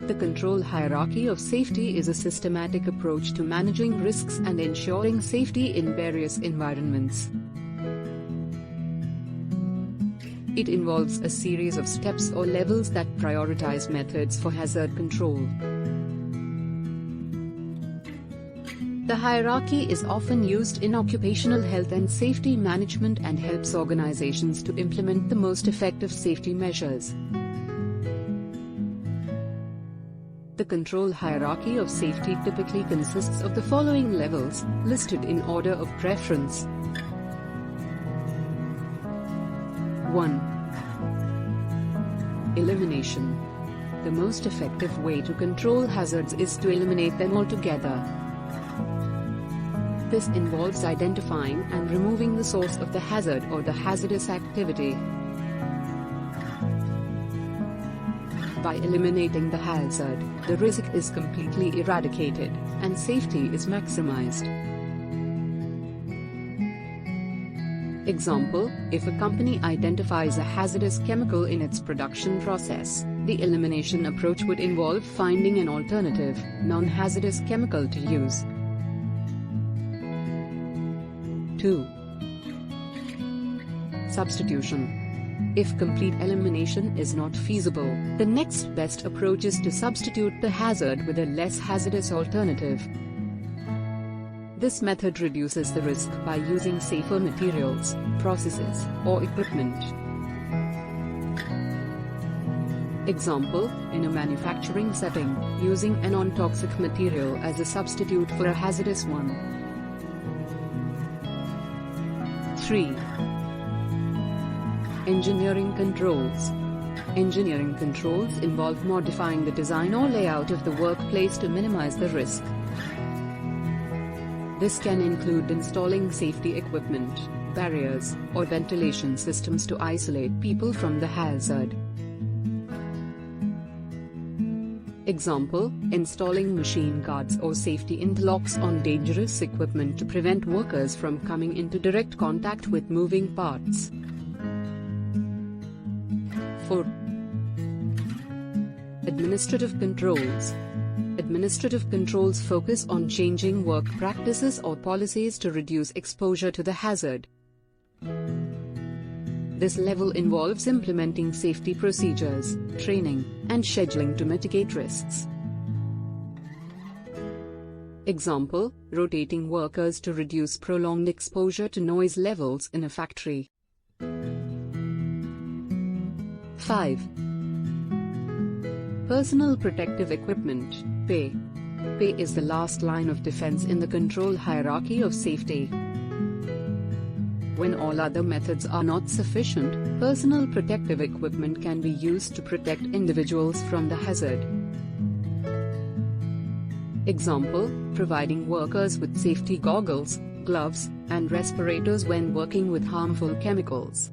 The control hierarchy of safety is a systematic approach to managing risks and ensuring safety in various environments. It involves a series of steps or levels that prioritize methods for hazard control. The hierarchy is often used in occupational health and safety management and helps organizations to implement the most effective safety measures. The control hierarchy of safety typically consists of the following levels, listed in order of preference. 1. Elimination. The most effective way to control hazards is to eliminate them altogether. This involves identifying and removing the source of the hazard or the hazardous activity. By eliminating the hazard, the risk is completely eradicated, and safety is maximized. Example, if a company identifies a hazardous chemical in its production process, the elimination approach would involve finding an alternative, non-hazardous chemical to use. 2. Substitution. If complete elimination is not feasible, the next best approach is to substitute the hazard with a less hazardous alternative. This method reduces the risk by using safer materials, processes, or equipment. Example, in a manufacturing setting, using a non-toxic material as a substitute for a hazardous one. 3. Engineering controls. Engineering controls involve modifying the design or layout of the workplace to minimize the risk. This can include installing safety equipment, barriers, or ventilation systems to isolate people from the hazard. Example, installing machine guards or safety interlocks on dangerous equipment to prevent workers from coming into direct contact with moving parts. 4. Administrative controls. Administrative controls focus on changing work practices or policies to reduce exposure to the hazard. This level involves implementing safety procedures, training, and scheduling to mitigate risks. Example, rotating workers to reduce prolonged exposure to noise levels in a factory. 5. Personal protective equipment, PPE. PPE is the last line of defense in the control hierarchy of safety. When all other methods are not sufficient, personal protective equipment can be used to protect individuals from the hazard. Example, providing workers with safety goggles, gloves, and respirators when working with harmful chemicals.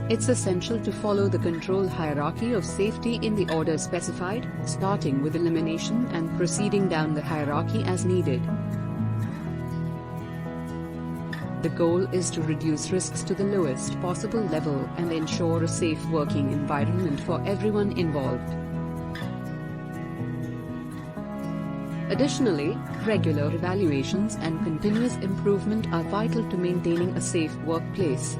It's essential to follow the control hierarchy of safety in the order specified, starting with elimination and proceeding down the hierarchy as needed. The goal is to reduce risks to the lowest possible level and ensure a safe working environment for everyone involved. Additionally, regular evaluations and continuous improvement are vital to maintaining a safe workplace.